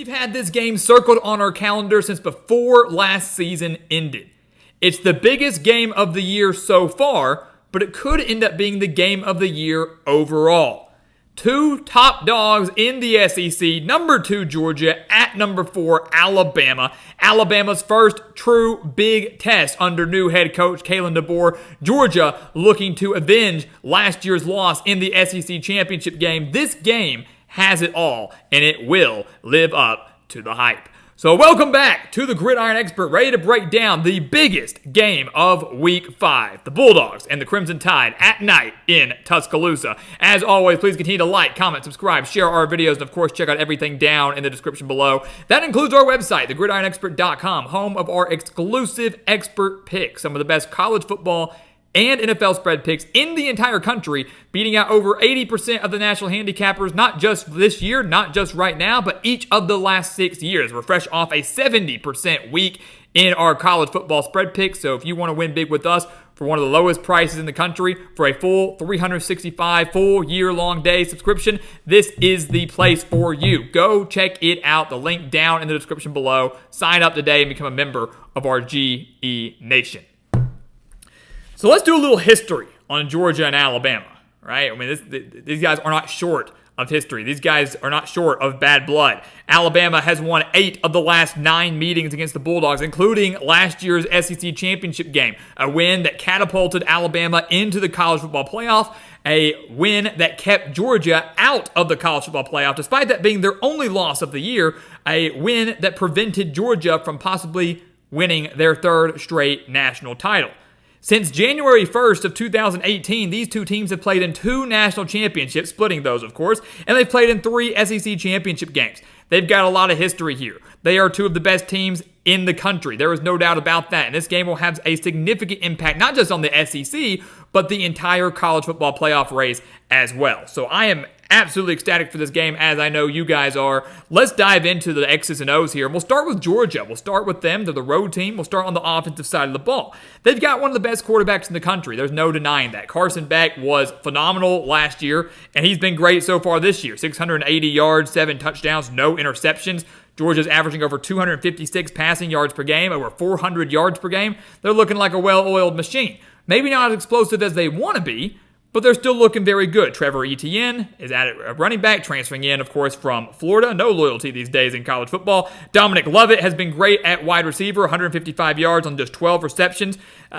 We've had this game circled on our calendar since before last season ended. It's the biggest game of the year so far, but it could end up being the game of the year overall. Two top dogs in the SEC, number 2 Georgia at number 4 Alabama. Alabama's first true big test under new head coach Kalen DeBoer. Georgia looking to avenge last year's loss in the SEC championship game. This game has it all, and it will live up to the hype. So welcome back to the Gridiron Expert, ready to break down the biggest game of Week 5. The Bulldogs and the Crimson Tide at night in Tuscaloosa. As always, please continue to like, comment, subscribe, share our videos, and of course, check out everything down in the description below. That includes our website, thegridironexpert.com, home of our exclusive expert picks. Some of the best college football and NFL spread picks in the entire country, beating out over 80% of the national handicappers, not just this year, not just right now, but each of the last 6 years. We're fresh off a 70% week in our college football spread picks, so if you want to win big with us for one of the lowest prices in the country for a full 365 full year-long day subscription, this is the place for you. Go check it out. The link down in the description below. Sign up today and become a member of our GE Nation. So let's do a little history on Georgia and Alabama, right? I mean, these guys are not short of history. These guys are not short of bad blood. Alabama has won 8 of the last 9 meetings against the Bulldogs, including last year's SEC championship game, a win that catapulted Alabama into the college football playoff, a win that kept Georgia out of the college football playoff, despite that being their only loss of the year, a win that prevented Georgia from possibly winning their 3rd straight national title. Since January 1st of 2018, these two teams have played in 2 national championships, splitting those, of course, and they've played in 3 SEC championship games. They've got a lot of history here. They are 2 of the best teams in the country. There is no doubt about that. And this game will have a significant impact, not just on the SEC, but the entire college football playoff race as well. So I am absolutely ecstatic for this game, as I know you guys are. Let's dive into the X's and O's here. We'll start with Georgia. We'll start with them. They're the road team. We'll start on the offensive side of the ball. They've got one of the best quarterbacks in the country. There's no denying that. Carson Beck was phenomenal last year, and he's been great so far this year. 680 yards, 7 touchdowns, no interceptions. Georgia's averaging over 256 passing yards per game, over 400 yards per game. They're looking like a well-oiled machine. Maybe not as explosive as they want to be, but they're still looking very good. Trevor Etienne is at a running back, transferring in, of course, from Florida. No loyalty these days in college football. Dominic Lovett has been great at wide receiver, 155 yards on just 12 receptions.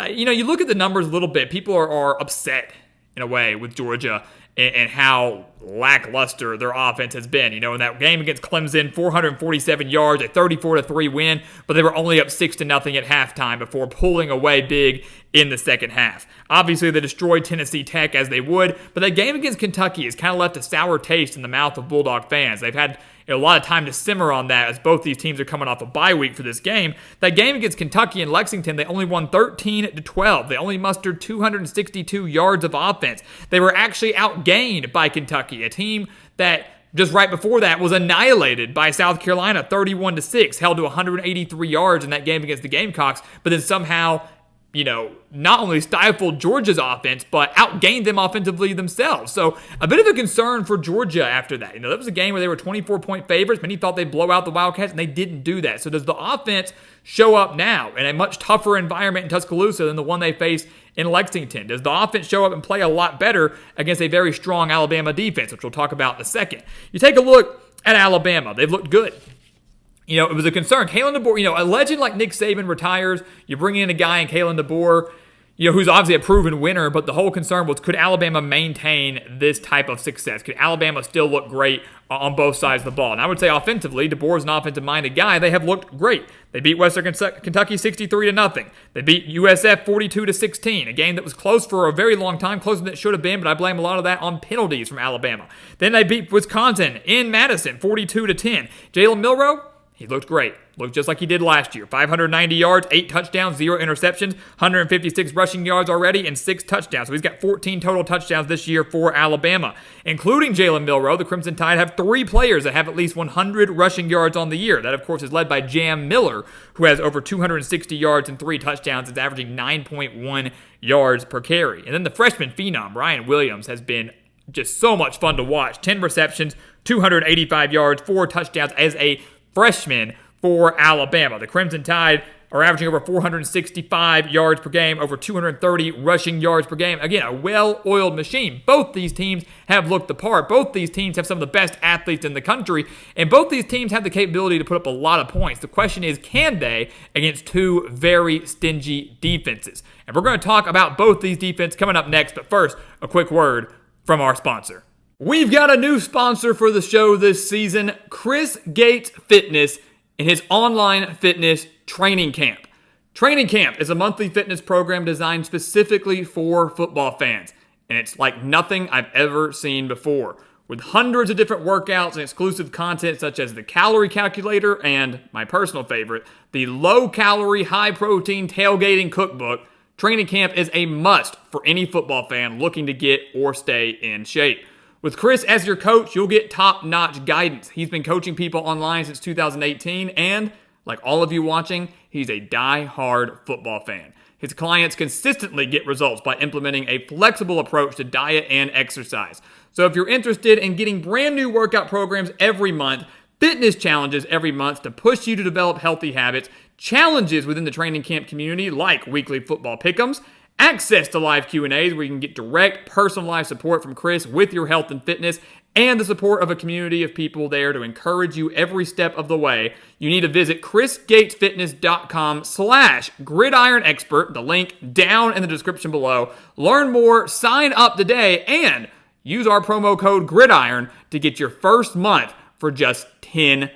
You look at the numbers a little bit. People are upset, in a way, with Georgia and how lackluster their offense has been. In that game against Clemson, 447 yards, a 34-3 win, but they were only up 6-0 at halftime before pulling away big in the second half. Obviously, they destroyed Tennessee Tech as they would, but that game against Kentucky has kind of left a sour taste in the mouth of Bulldog fans. They've had a lot of time to simmer on that as both these teams are coming off a bye week for this game. That game against Kentucky and Lexington, they only won 13-12. They only mustered 262 yards of offense. They were actually outgained by Kentucky, a team that just right before that was annihilated by South Carolina 31-6, held to 183 yards in that game against the Gamecocks, but then somehow not only stifled Georgia's offense, but outgained them offensively themselves. So a bit of a concern for Georgia after that. That was a game where they were 24-point favorites. Many thought they'd blow out the Wildcats, and they didn't do that. So does the offense show up now in a much tougher environment in Tuscaloosa than the one they faced in Lexington? Does the offense show up and play a lot better against a very strong Alabama defense, which we'll talk about in a second? You take a look at Alabama. They've looked good. It was a concern. Kalen DeBoer, a legend like Nick Saban retires. You bring in a guy in Kalen DeBoer, who's obviously a proven winner, but the whole concern was, could Alabama maintain this type of success? Could Alabama still look great on both sides of the ball? And I would say offensively, DeBoer's an offensive-minded guy. They have looked great. They beat Western Kentucky 63-0. They beat USF 42-16, a game that was close for a very long time, closer than it should have been, but I blame a lot of that on penalties from Alabama. Then they beat Wisconsin in Madison 42-10. Jalen Milroe, he looked great. Looked just like he did last year. 590 yards, 8 touchdowns, 0 interceptions, 156 rushing yards already, and 6 touchdowns. So he's got 14 total touchdowns this year for Alabama. Including Jalen Milroe, the Crimson Tide have 3 players that have at least 100 rushing yards on the year. That, of course, is led by Jam Miller, who has over 260 yards and 3 touchdowns. It's averaging 9.1 yards per carry. And then the freshman phenom, Ryan Williams, has been just so much fun to watch. 10 receptions, 285 yards, 4 touchdowns as a freshman for Alabama. The Crimson Tide are averaging over 465 yards per game, over 230 rushing yards per game. Again, a well-oiled machine. Both these teams have looked the part. Both these teams have some of the best athletes in the country, and both these teams have the capability to put up a lot of points. The question is, can they against two very stingy defenses? And we're going to talk about both these defenses coming up next, but first, a quick word from our sponsor. We've got a new sponsor for the show this season, Chris Gates Fitness and his online fitness training camp. Training Camp is a monthly fitness program designed specifically for football fans, and it's like nothing I've ever seen before. With hundreds of different workouts and exclusive content such as the calorie calculator and, my personal favorite, the low-calorie, high-protein tailgating cookbook, Training Camp is a must for any football fan looking to get or stay in shape. With Chris as your coach, you'll get top-notch guidance. He's been coaching people online since 2018, and like all of you watching, he's a die-hard football fan. His clients consistently get results by implementing a flexible approach to diet and exercise. So if you're interested in getting brand new workout programs every month, fitness challenges every month to push you to develop healthy habits, challenges within the Training Camp community like weekly football pick'ems, access to live Q&As where you can get direct, personalized support from Chris with your health and fitness, and the support of a community of people there to encourage you every step of the way, you need to visit chrisgatesfitness.com/Gridiron Expert, the link down in the description below. Learn more, sign up today, and use our promo code GRIDIRON to get your first month for just $10.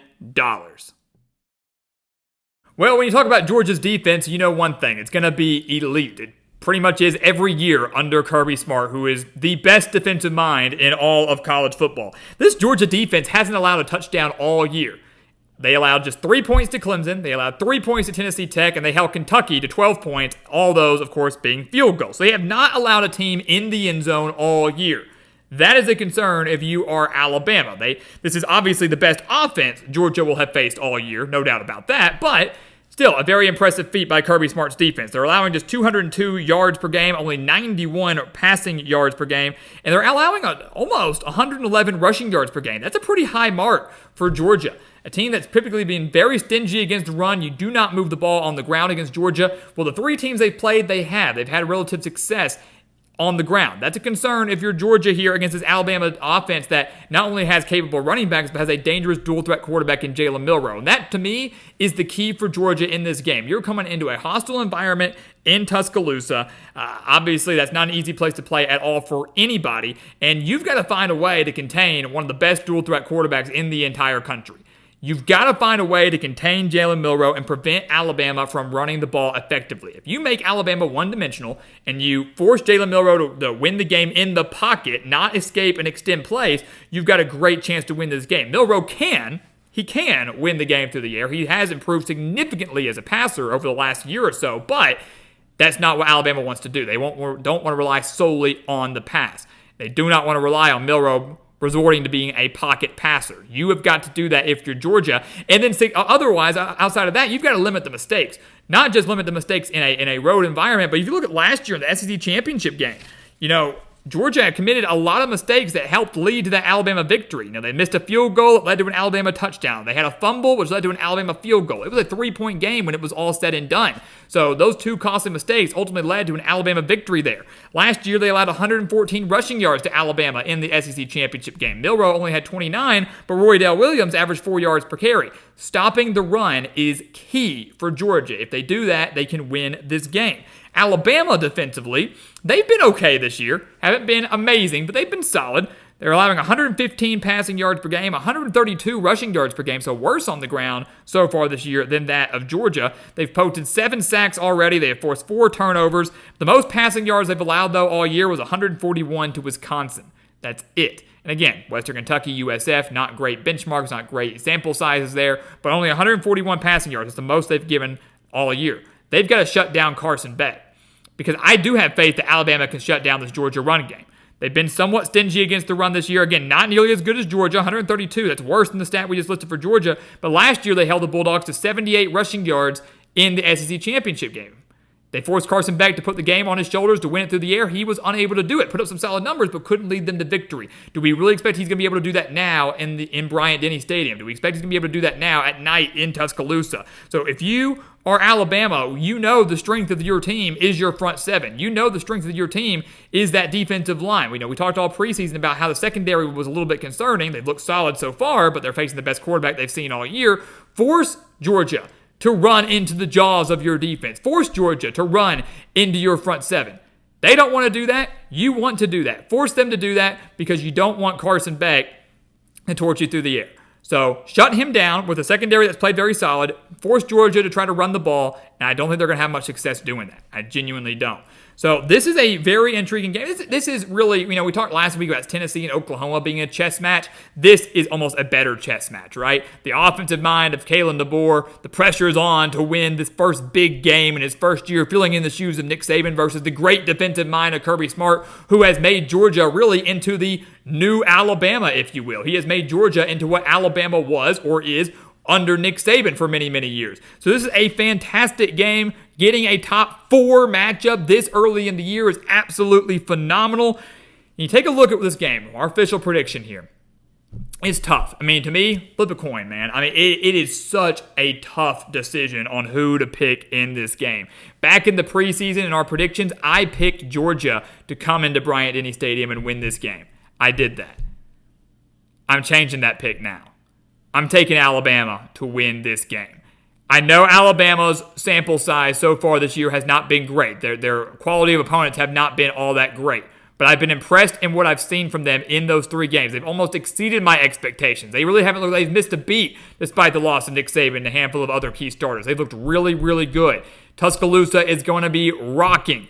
Well, when you talk about Georgia's defense, you know one thing. It's going to be elite. It pretty much is every year under Kirby Smart, who is the best defensive mind in all of college football. This Georgia defense hasn't allowed a touchdown all year. They allowed just 3 points to Clemson, they allowed 3 points to Tennessee Tech, and they held Kentucky to 12 points, all those, of course, being field goals. So they have not allowed a team in the end zone all year. That is a concern if you are Alabama. This is obviously the best offense Georgia will have faced all year, no doubt about that, but still, a very impressive feat by Kirby Smart's defense. They're allowing just 202 yards per game, only 91 passing yards per game, and they're allowing almost 111 rushing yards per game. That's a pretty high mark for Georgia. A team that's typically been very stingy against the run. You do not move the ball on the ground against Georgia. Well, the three teams they've played, they have. They've had relative success on the ground. That's a concern if you're Georgia here against this Alabama offense that not only has capable running backs, but has a dangerous dual-threat quarterback in Jalen Milroe. And that, to me, is the key for Georgia in this game. You're coming into a hostile environment in Tuscaloosa. Obviously, that's not an easy place to play at all for anybody, and you've got to find a way to contain one of the best dual-threat quarterbacks in the entire country. You've got to find a way to contain Jalen Milroe and prevent Alabama from running the ball effectively. If you make Alabama one-dimensional and you force Jalen Milroe to win the game in the pocket, not escape and extend plays, you've got a great chance to win this game. Milroe can win the game through the air. He has improved significantly as a passer over the last year or so, but that's not what Alabama wants to do. They don't want to rely solely on the pass. They do not want to rely on Milroe resorting to being a pocket passer. You have got to do that if you're Georgia. And then otherwise, outside of that, you've got to limit the mistakes. Not just limit the mistakes in a road environment, but if you look at last year in the SEC championship game, Georgia committed a lot of mistakes that helped lead to that Alabama victory. They missed a field goal that led to an Alabama touchdown. They had a fumble, which led to an Alabama field goal. It was a 3-point game when it was all said and done. So those two costly mistakes ultimately led to an Alabama victory there. Last year, they allowed 114 rushing yards to Alabama in the SEC championship game. Milroe only had 29, but Roydell Williams averaged 4 yards per carry. Stopping the run is key for Georgia. If they do that, they can win this game. Alabama defensively, they've been okay this year. Haven't been amazing, but they've been solid. They're allowing 115 passing yards per game, 132 rushing yards per game, so worse on the ground so far this year than that of Georgia. They've posted 7 sacks already. They have forced 4 turnovers. The most passing yards they've allowed, though, all year was 141 to Wisconsin. That's it. And again, Western Kentucky, USF, not great benchmarks, not great sample sizes there, but only 141 passing yards. It's the most they've given all year. They've got to shut down Carson Beck, because I do have faith that Alabama can shut down this Georgia run game. They've been somewhat stingy against the run this year. Again, not nearly as good as Georgia, 132. That's worse than the stat we just listed for Georgia. But last year, they held the Bulldogs to 78 rushing yards in the SEC championship game. They forced Carson Beck to put the game on his shoulders to win it through the air. He was unable to do it. Put up some solid numbers, but couldn't lead them to victory. Do we really expect he's going to be able to do that now in Bryant-Denny Stadium? Do we expect he's going to be able to do that now at night in Tuscaloosa? So if you are Alabama, you know the strength of your team is your front seven. You know the strength of your team is that defensive line. We talked all preseason about how the secondary was a little bit concerning. They've looked solid so far, but they're facing the best quarterback they've seen all year. Force Georgia to run into the jaws of your defense. Force Georgia to run into your front seven. They don't want to do that. You want to do that. Force them to do that because you don't want Carson Beck to torch you through the air. So shut him down with a secondary that's played very solid. Force Georgia to try to run the ball, and I don't think they're going to have much success doing that. I genuinely don't. So this is a very intriguing game. This is really, we talked last week about Tennessee and Oklahoma being a chess match. This is almost a better chess match, right? The offensive mind of Kalen DeBoer, the pressure is on to win this first big game in his first year, filling in the shoes of Nick Saban versus the great defensive mind of Kirby Smart, who has made Georgia really into the new Alabama, if you will. He has made Georgia into what Alabama was or is under Nick Saban for many, many years. So this is a fantastic game. Getting a top 4 matchup this early in the year is absolutely phenomenal. You take a look at this game, our official prediction here. It's tough. To me, flip a coin, man. It is such a tough decision on who to pick in this game. Back in the preseason, in our predictions, I picked Georgia to come into Bryant-Denny Stadium and win this game. I did that. I'm changing that pick now. I'm taking Alabama to win this game. I know Alabama's sample size so far this year has not been great. Their quality of opponents have not been all that great. But I've been impressed in what I've seen from them in those 3 games. They've almost exceeded my expectations. They really haven't looked like they've missed a beat despite the loss of Nick Saban and a handful of other key starters. They've looked really, really good. Tuscaloosa is going to be rocking.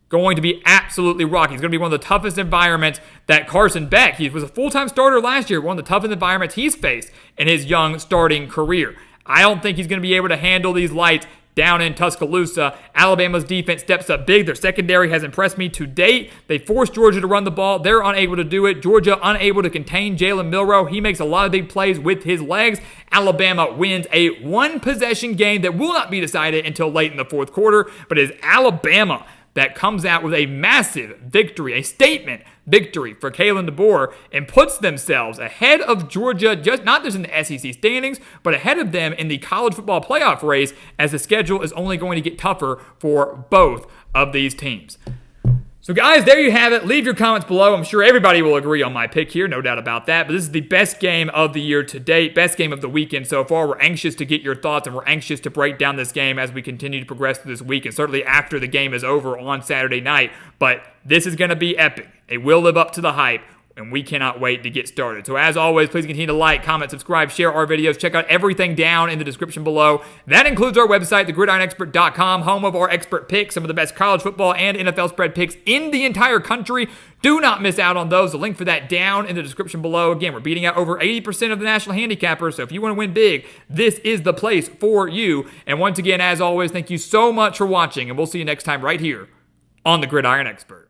Going to be absolutely rocking. It's going to be one of the toughest environments that Carson Beck, he was a full-time starter last year, one of the toughest environments he's faced in his young starting career. I don't think he's going to be able to handle these lights down in Tuscaloosa. Alabama's defense steps up big. Their secondary has impressed me to date. They forced Georgia to run the ball. They're unable to do it. Georgia unable to contain Jalen Milroe. He makes a lot of big plays with his legs. Alabama wins a 1-possession game that will not be decided until late in the fourth quarter, but it is Alabama that comes out with a massive victory, a statement victory for Kalen DeBoer, and puts themselves ahead of Georgia, not just in the SEC standings, but ahead of them in the college football playoff race, as the schedule is only going to get tougher for both of these teams. So guys, there you have it. Leave your comments below. I'm sure everybody will agree on my pick here, no doubt about that. But this is the best game of the year to date, best game of the weekend so far. We're anxious to get your thoughts, and we're anxious to break down this game as we continue to progress through this week, and certainly after the game is over on Saturday night. But this is going to be epic. It will live up to the hype, and we cannot wait to get started. So as always, please continue to like, comment, subscribe, share our videos. Check out everything down in the description below. That includes our website, thegridironexpert.com, home of our expert picks, some of the best college football and NFL spread picks in the entire country. Do not miss out on those. The link for that down in the description below. Again, we're beating out over 80% of the national handicappers, so if you want to win big, this is the place for you. And once again, as always, thank you so much for watching, and we'll see you next time right here on The Gridiron Expert.